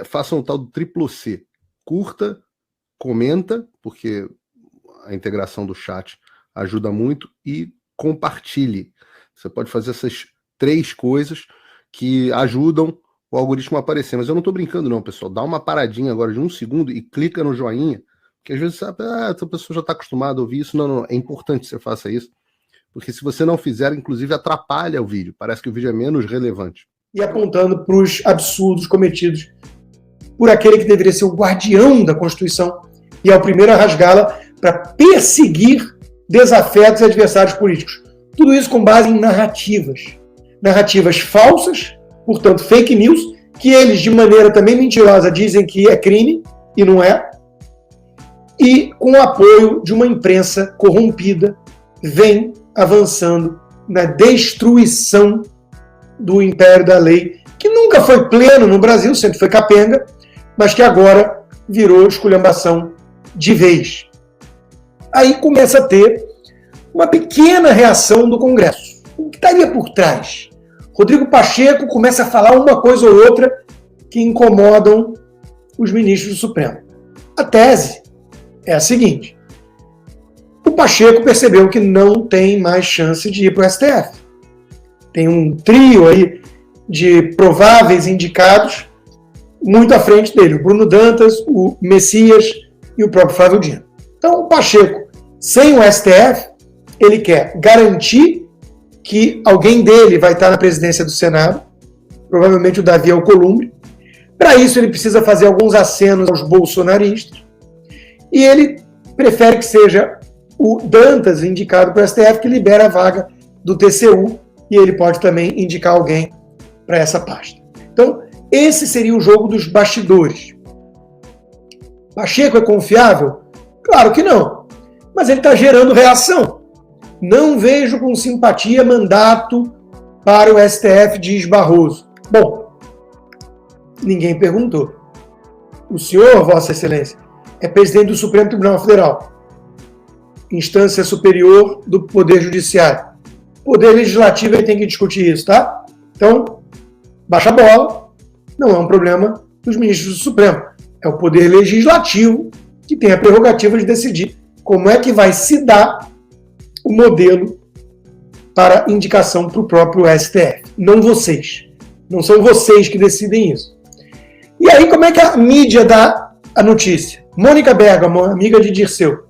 façam o tal do triplo C. Curta, comenta, porque a integração do chat ajuda muito, e compartilhe. Você pode fazer essas 3 coisas que ajudam o algoritmo a aparecer. Mas eu não estou brincando não, pessoal. Dá uma paradinha agora de 1 segundo e clica no joinha, que às vezes sabe, essa pessoa já está acostumada a ouvir isso. Não, é importante que você faça isso, porque se você não fizer, inclusive atrapalha o vídeo. Parece que o vídeo é menos relevante. E apontando para os absurdos cometidos por aquele que deveria ser o guardião da Constituição e é o primeiro a rasgá-la para perseguir desafetos e adversários políticos. Tudo isso com base em narrativas. Narrativas falsas, portanto fake news, que eles de maneira também mentirosa dizem que é crime e não é, e com o apoio de uma imprensa corrompida, vem avançando na destruição do império da lei, que nunca foi pleno no Brasil, sempre foi capenga, mas que agora virou esculhambação de vez. Aí começa a ter uma pequena reação do Congresso. O que estaria por trás? Rodrigo Pacheco começa a falar uma coisa ou outra que incomodam os ministros do Supremo. A tese é a seguinte: o Pacheco percebeu que não tem mais chance de ir para o STF. Tem um trio aí de prováveis indicados muito à frente dele, o Bruno Dantas, o Messias e o próprio Flávio Dino. Então o Pacheco, sem o STF, ele quer garantir que alguém dele vai estar na presidência do Senado, provavelmente o Davi Alcolumbre. Para isso ele precisa fazer alguns acenos aos bolsonaristas, e ele prefere que seja o Dantas indicado para o STF, que libera a vaga do TCU, e ele pode também indicar alguém para essa pasta. Então, esse seria o jogo dos bastidores. Pacheco é confiável? Claro que não, mas ele está gerando reação. Não vejo com simpatia mandato para o STF, diz Barroso. Bom, ninguém perguntou. O senhor, Vossa Excelência, é presidente do Supremo Tribunal Federal, instância superior do Poder Judiciário. O Poder Legislativo ele tem que discutir isso, tá? Então, baixa a bola, não é um problema dos ministros do Supremo. É o Poder Legislativo que tem a prerrogativa de decidir como é que vai se dar o modelo para indicação para o próprio STF. Não vocês. Não são vocês que decidem isso. E aí, como é que a mídia dá a notícia? Mônica Bergamo, amiga de Dirceu.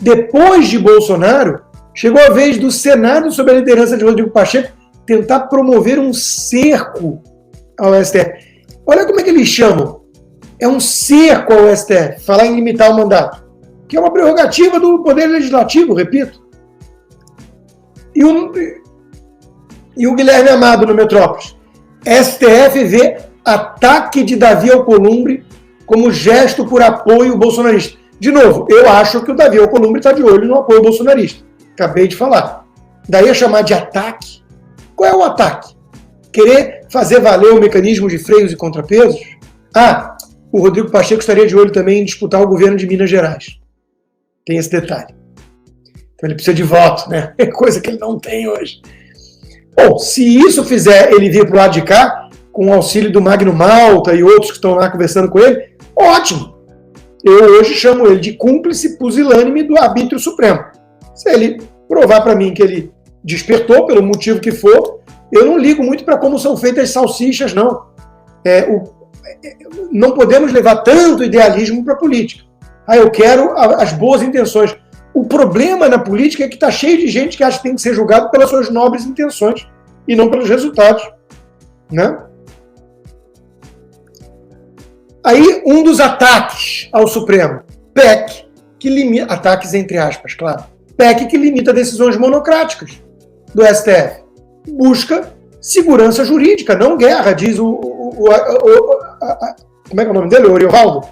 Depois de Bolsonaro, chegou a vez do Senado, sob a liderança de Rodrigo Pacheco, tentar promover um cerco ao STF. Olha como é que eles chamam. É um cerco ao STF, falar em limitar o mandato, que é uma prerrogativa do Poder Legislativo, repito. E o Guilherme Amado no Metrópolis. STF vê ataque de Davi Alcolumbre como gesto por apoio bolsonarista. De novo, eu acho que o Davi Alcolumbre está de olho no apoio bolsonarista. Acabei de falar. Daí a chamar de ataque. Qual é o ataque? Querer fazer valer o mecanismo de freios e contrapesos? Ah, o Rodrigo Pacheco estaria de olho também em disputar o governo de Minas Gerais. Tem esse detalhe. Então ele precisa de voto, né? É coisa que ele não tem hoje. Bom, se isso fizer ele vir para o lado de cá, com o auxílio do Magno Malta e outros que estão lá conversando com ele, ótimo. Eu hoje chamo ele de cúmplice pusilânime do arbítrio supremo. Se ele provar para mim que ele despertou, pelo motivo que for, eu não ligo muito para como são feitas as salsichas, não. Não podemos levar tanto idealismo para a política. Eu quero as boas intenções. O problema na política é que está cheio de gente que acha que tem que ser julgado pelas suas nobres intenções e não pelos resultados, né? Aí, um dos ataques ao Supremo, PEC, que limita, ataques entre aspas, claro, PEC que limita decisões monocráticas do STF, busca segurança jurídica, não guerra, diz como é que é o nome dele? Oriovaldo?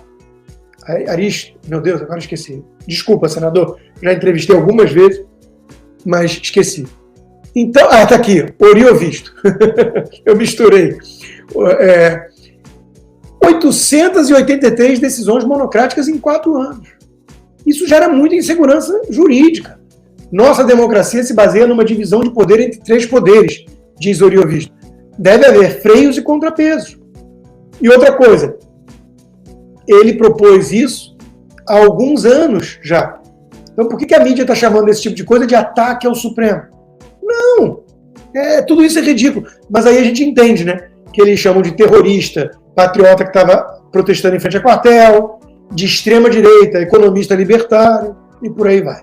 Meu Deus, agora esqueci. Desculpa, senador, já entrevistei algumas vezes, mas esqueci. Então, tá aqui, Oriovisto. Eu misturei. 883 decisões monocráticas em 4 anos. Isso gera muita insegurança jurídica. Nossa democracia se baseia numa divisão de poder entre 3 poderes, diz Oriovisto. Deve haver freios e contrapesos. E outra coisa, ele propôs isso há alguns anos já. Então por que a mídia está chamando esse tipo de coisa de ataque ao Supremo? Não! Tudo isso é ridículo. Mas aí a gente entende, né? Que eles chamam de terrorista, patriota que estava protestando em frente a quartel, de extrema-direita, economista libertário, e por aí vai.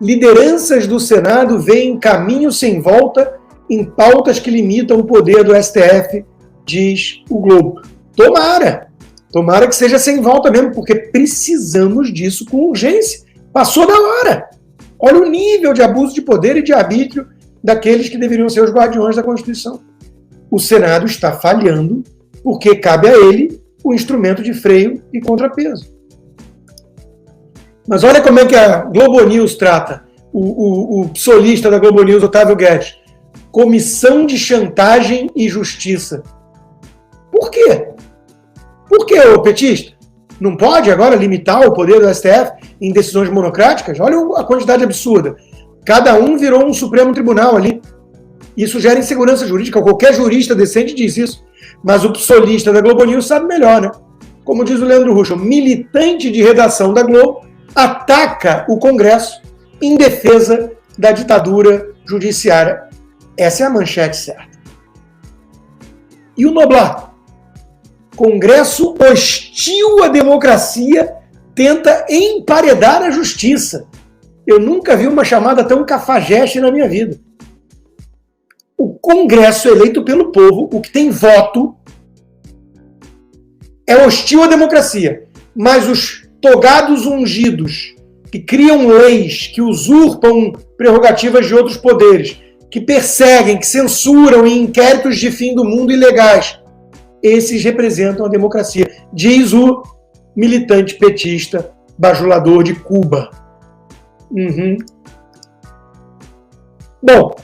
Lideranças do Senado veem caminho sem volta em pautas que limitam o poder do STF, diz o Globo. Tomara que seja sem volta mesmo, porque precisamos disso com urgência. Passou da hora. Olha o nível de abuso de poder e de arbítrio daqueles que deveriam ser os guardiões da Constituição. O Senado está falhando porque cabe a ele o instrumento de freio e contrapeso. Mas olha como é que a Globo News trata o solista da Globo News, Otávio Guedes. Comissão de Chantagem e Justiça. Por quê? Por quê, ô petista? Não pode agora limitar o poder do STF em decisões monocráticas? Olha a quantidade absurda. Cada um virou um Supremo Tribunal ali. Isso gera insegurança jurídica. Qualquer jurista decente diz isso. Mas o solista da Globo News sabe melhor, né? Como diz o Leandro Ruschel, militante de redação da Globo ataca o Congresso em defesa da ditadura judiciária. Essa é a manchete certa. E o Noblar? Congresso hostil à democracia tenta emparedar a justiça. Eu nunca vi uma chamada tão cafajeste na minha vida. O Congresso eleito pelo povo, o que tem voto, é hostil à democracia. Mas os togados ungidos, que criam leis, que usurpam prerrogativas de outros poderes, que perseguem, que censuram em inquéritos de fim do mundo ilegais, esses representam a democracia, diz o militante petista bajulador de Cuba. Bom,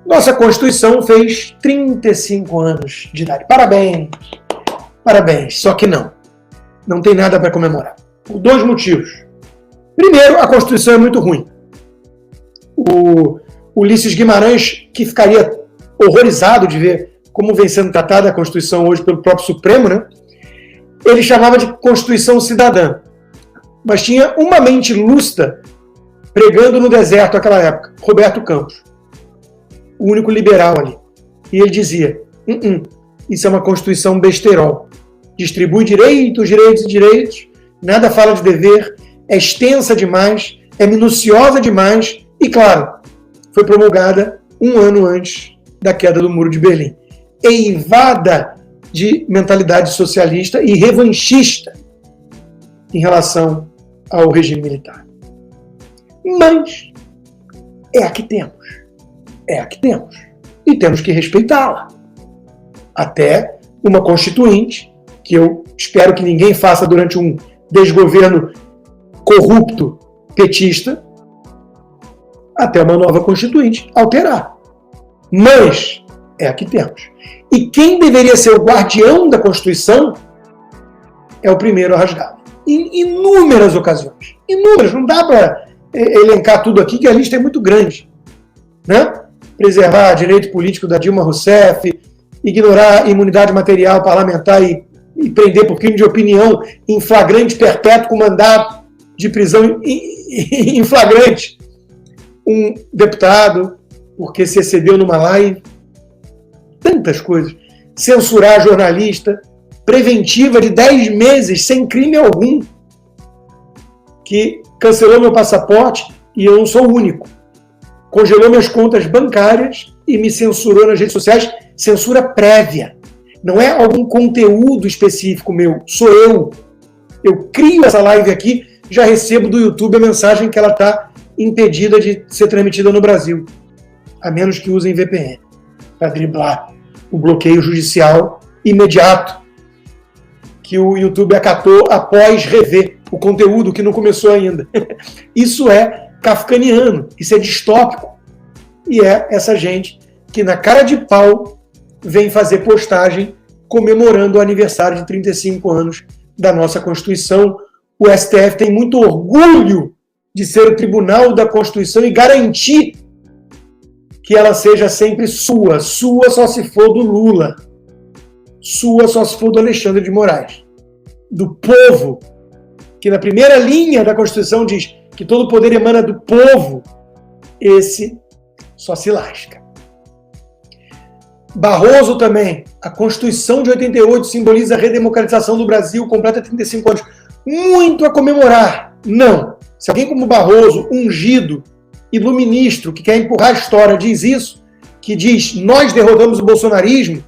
nossa Constituição fez 35 anos de idade. Parabéns! Parabéns, só que não tem nada para comemorar. Por 2 motivos. Primeiro, a Constituição é muito ruim. O Ulisses Guimarães, que ficaria horrorizado de ver como vem sendo tratada a Constituição hoje pelo próprio Supremo, né? Ele chamava de Constituição cidadã. Mas tinha uma mente lúcida pregando no deserto naquela época, Roberto Campos, o único liberal ali. E ele dizia, isso é uma Constituição besterol. Distribui direitos, nada fala de dever, é extensa demais, é minuciosa demais e, claro, foi promulgada 1 ano antes da queda do Muro de Berlim. Eivada de mentalidade socialista e revanchista em relação ao regime militar. Mas é a que temos. E temos que respeitá-la. Até uma Constituinte, que eu espero que ninguém faça durante um desgoverno corrupto petista, até uma nova Constituinte alterar. Mas é a que temos. E quem deveria ser o guardião da Constituição é o primeiro a rasgá-la. Em inúmeras ocasiões. Inúmeras. Não dá para elencar tudo aqui, que a lista é muito grande. Né? Preservar direito político da Dilma Rousseff, ignorar a imunidade material parlamentar e prender por crime de opinião em flagrante perpétuo com mandato de prisão em flagrante um deputado porque se excedeu numa live. Tantas coisas. Censurar jornalista, preventiva de 10 meses sem crime algum, que cancelou meu passaporte e eu não sou o único. Congelou minhas contas bancárias e me censurou nas redes sociais. Censura prévia. Não é algum conteúdo específico meu, sou eu. Eu crio essa live aqui, já recebo do YouTube a mensagem que ela está impedida de ser transmitida no Brasil, a menos que usem VPN, para driblar o bloqueio judicial imediato que o YouTube acatou após rever o conteúdo que não começou ainda. Isso é kafkaniano, isso é distópico. E é essa gente que na cara de pau vem fazer postagem comemorando o aniversário de 35 anos da nossa Constituição. O STF tem muito orgulho de ser o Tribunal da Constituição e garantir que ela seja sempre sua. Sua só se for do Lula. sua só se for do Alexandre de Moraes. Do povo, que na primeira linha da Constituição diz que todo poder emana do povo, esse só se lasca. Barroso também, a Constituição de 88 simboliza a redemocratização do Brasil, completa 35 anos. Muito a comemorar. Não. Se alguém como Barroso, ungido, iluministro, que quer empurrar a história, diz isso, que diz, nós derrotamos o bolsonarismo,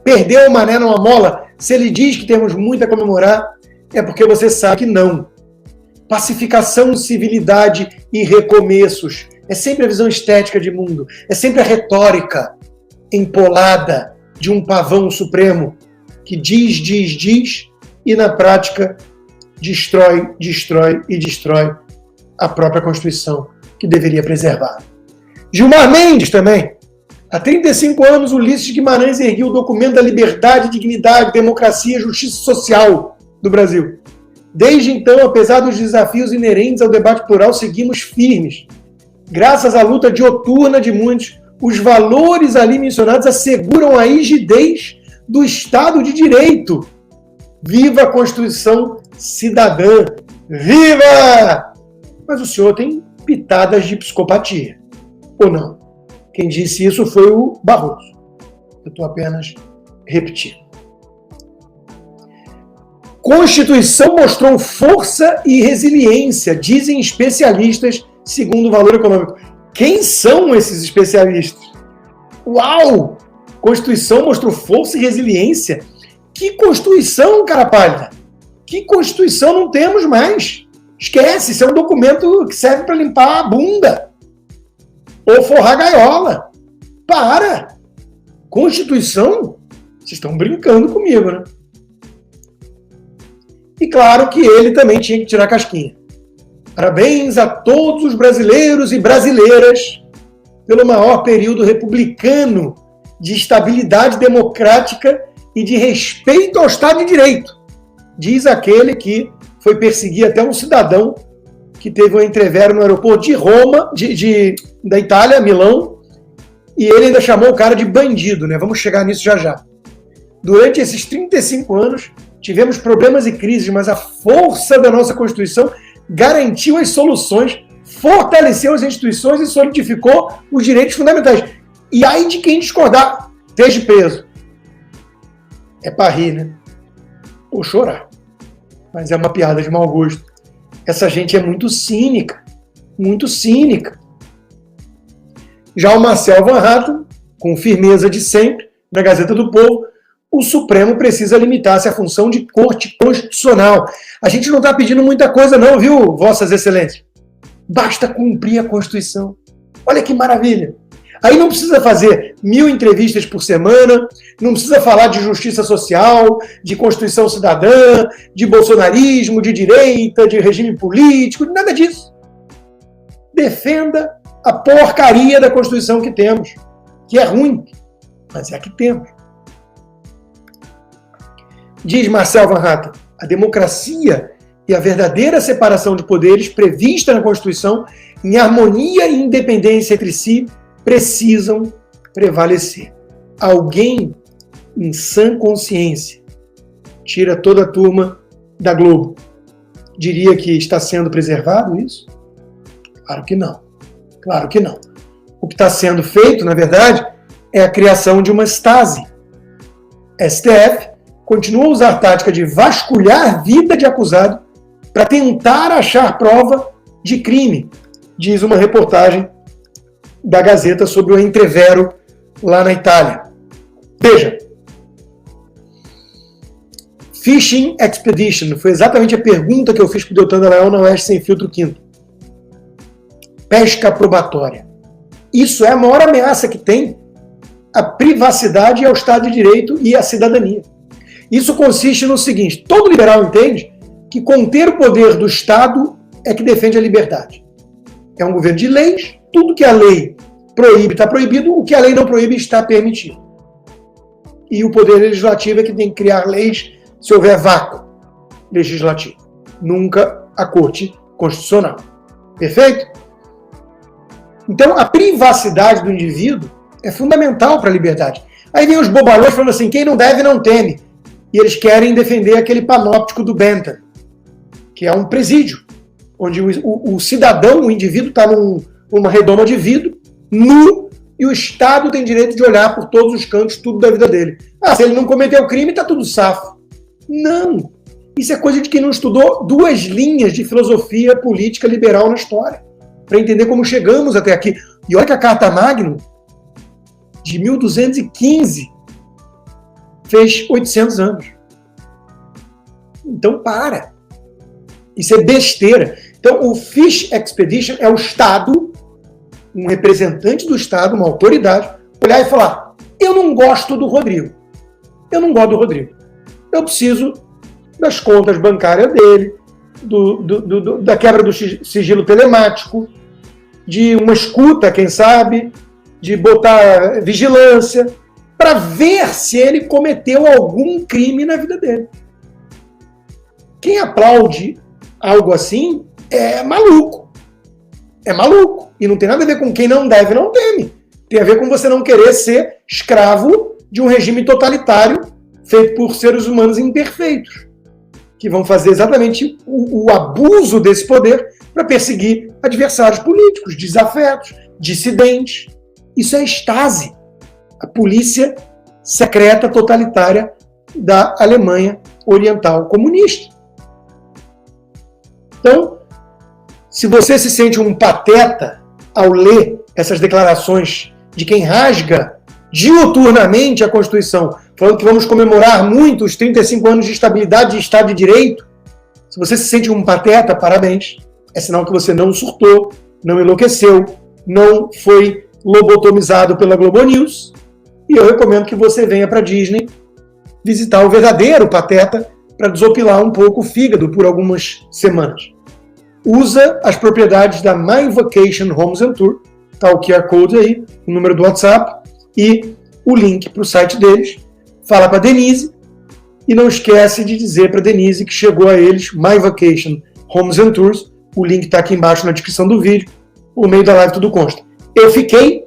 perdeu o mané numa mola, se ele diz que temos muito a comemorar, é porque você sabe que não. Pacificação, civilidade e recomeços. É sempre a visão estética de mundo, é sempre a retórica empolada de um pavão supremo que diz, e na prática destrói a própria Constituição que deveria preservar. Gilmar Mendes também. Há 35 anos, Ulisses Guimarães ergueu o documento da liberdade, dignidade, democracia e justiça social do Brasil. Desde então, apesar dos desafios inerentes ao debate plural, seguimos firmes. Graças à luta dioturna de muitos, os valores ali mencionados asseguram a rigidez do Estado de Direito. Viva a Constituição cidadã! Viva! Mas o senhor tem pitadas de psicopatia, ou não? Quem disse isso foi o Barroso. Eu estou apenas repetindo. Constituição mostrou força e resiliência, dizem especialistas, segundo o Valor Econômico. Quem são esses especialistas? Uau! Constituição mostrou força e resiliência? Que Constituição, cara pálida? Que Constituição não temos mais? Esquece, isso é um documento que serve para limpar a bunda. Ou forrar a gaiola. Para! Constituição? Vocês estão brincando comigo, né? E claro que ele também tinha que tirar a casquinha. Parabéns a todos os brasileiros e brasileiras pelo maior período republicano de estabilidade democrática e de respeito ao Estado de Direito, diz aquele que foi perseguir até um cidadão que teve um entrevero no aeroporto de Roma, da Itália, Milão, e ele ainda chamou o cara de bandido, né? Vamos chegar nisso já já. Durante esses 35 anos, tivemos problemas e crises, mas a força da nossa Constituição garantiu as soluções, fortaleceu as instituições e solidificou os direitos fundamentais. E aí de quem discordar, esteja preso. É para rir, né? Ou chorar. Mas é uma piada de mau gosto. Essa gente é muito cínica. Muito cínica. Já o Marcel Van Hatten, com firmeza de sempre, na Gazeta do Povo, o Supremo precisa limitar-se à função de corte constitucional. A gente não está pedindo muita coisa não, viu, Vossas Excelências? Basta cumprir a Constituição. Olha que maravilha. Aí não precisa fazer 1000 entrevistas por semana, não precisa falar de justiça social, de Constituição cidadã, de bolsonarismo, de direita, de regime político, nada disso. Defenda a porcaria da Constituição que temos, que é ruim, mas é a que temos. Diz Marcel Van Hatten, a democracia e a verdadeira separação de poderes prevista na Constituição, em harmonia e independência entre si, precisam prevalecer. Alguém em sã consciência tira toda a turma da Globo. Diria que está sendo preservado isso? Claro que não. Claro que não. O que está sendo feito, na verdade, é a criação de uma Stasi. STF continua a usar a tática de vasculhar vida de acusado para tentar achar prova de crime, diz uma reportagem da Gazeta sobre o entrevero lá na Itália. Veja, Fishing Expedition, foi exatamente a pergunta que eu fiz para o Deltan Dallagnol na Oeste Sem Filtro Quinto. Pesca probatória. Isso é a maior ameaça que tem à privacidade e ao Estado de Direito e à cidadania. Isso consiste no seguinte, todo liberal entende que conter o poder do Estado é que defende a liberdade. É um governo de leis, tudo que a lei proíbe está proibido, o que a lei não proíbe está permitido. E o poder legislativo é que tem que criar leis se houver vácuo legislativo. Nunca a Corte Constitucional. Perfeito? Então, a privacidade do indivíduo é fundamental para a liberdade. Aí vem os bobalhões falando assim, quem não deve não teme. E eles querem defender aquele panóptico do Bentham, que é um presídio, onde o cidadão, o indivíduo, está numa redoma de vidro, nu, e o Estado tem direito de olhar por todos os cantos, tudo da vida dele. Se ele não cometeu crime, está tudo safo. Não! Isso é coisa de quem não estudou 2 linhas de filosofia política liberal na história, para entender como chegamos até aqui. E olha que a Carta Magna, de 1215, fez 800 anos. Então, para. Isso é besteira. Então, o Fish Expedition é o Estado, um representante do Estado, uma autoridade, olhar e falar, eu não gosto do Rodrigo. Eu não gosto do Rodrigo. Eu preciso das contas bancárias dele, da quebra do sigilo telemático, de uma escuta, quem sabe, de botar vigilância, para ver se ele cometeu algum crime na vida dele. Quem aplaude algo assim é maluco. É maluco. E não tem nada a ver com quem não deve, não teme. Tem a ver com você não querer ser escravo de um regime totalitário feito por seres humanos imperfeitos, que vão fazer exatamente o abuso desse poder para perseguir adversários políticos, desafetos, dissidentes. Isso é Stasi, a polícia secreta totalitária da Alemanha Oriental comunista. Então, se você se sente um pateta ao ler essas declarações de quem rasga diuturnamente a Constituição, falando que vamos comemorar muito os 35 anos de estabilidade de Estado de Direito, se você se sente um pateta, parabéns. É sinal que você não surtou, não enlouqueceu, não foi lobotomizado pela Globo News. E eu recomendo que você venha para a Disney visitar o verdadeiro pateta para desopilar um pouco o fígado por algumas semanas. Usa as propriedades da My Vacation Homes and Tour, tá o QR Code aí, o número do WhatsApp e o link para o site deles. Fala para a Denise e não esquece de dizer para a Denise que chegou a eles My Vacation Homes and Tours. O link está aqui embaixo na descrição do vídeo. Por meio da live tudo consta. Eu fiquei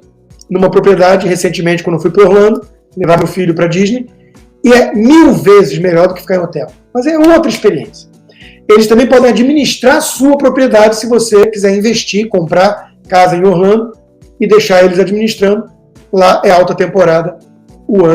numa propriedade recentemente quando fui para Orlando, levar meu filho para Disney, e é 1000 vezes melhor do que ficar em hotel. Mas é outra experiência. Eles também podem administrar a sua propriedade se você quiser investir, comprar casa em Orlando e deixar eles administrando. Lá é alta temporada o ano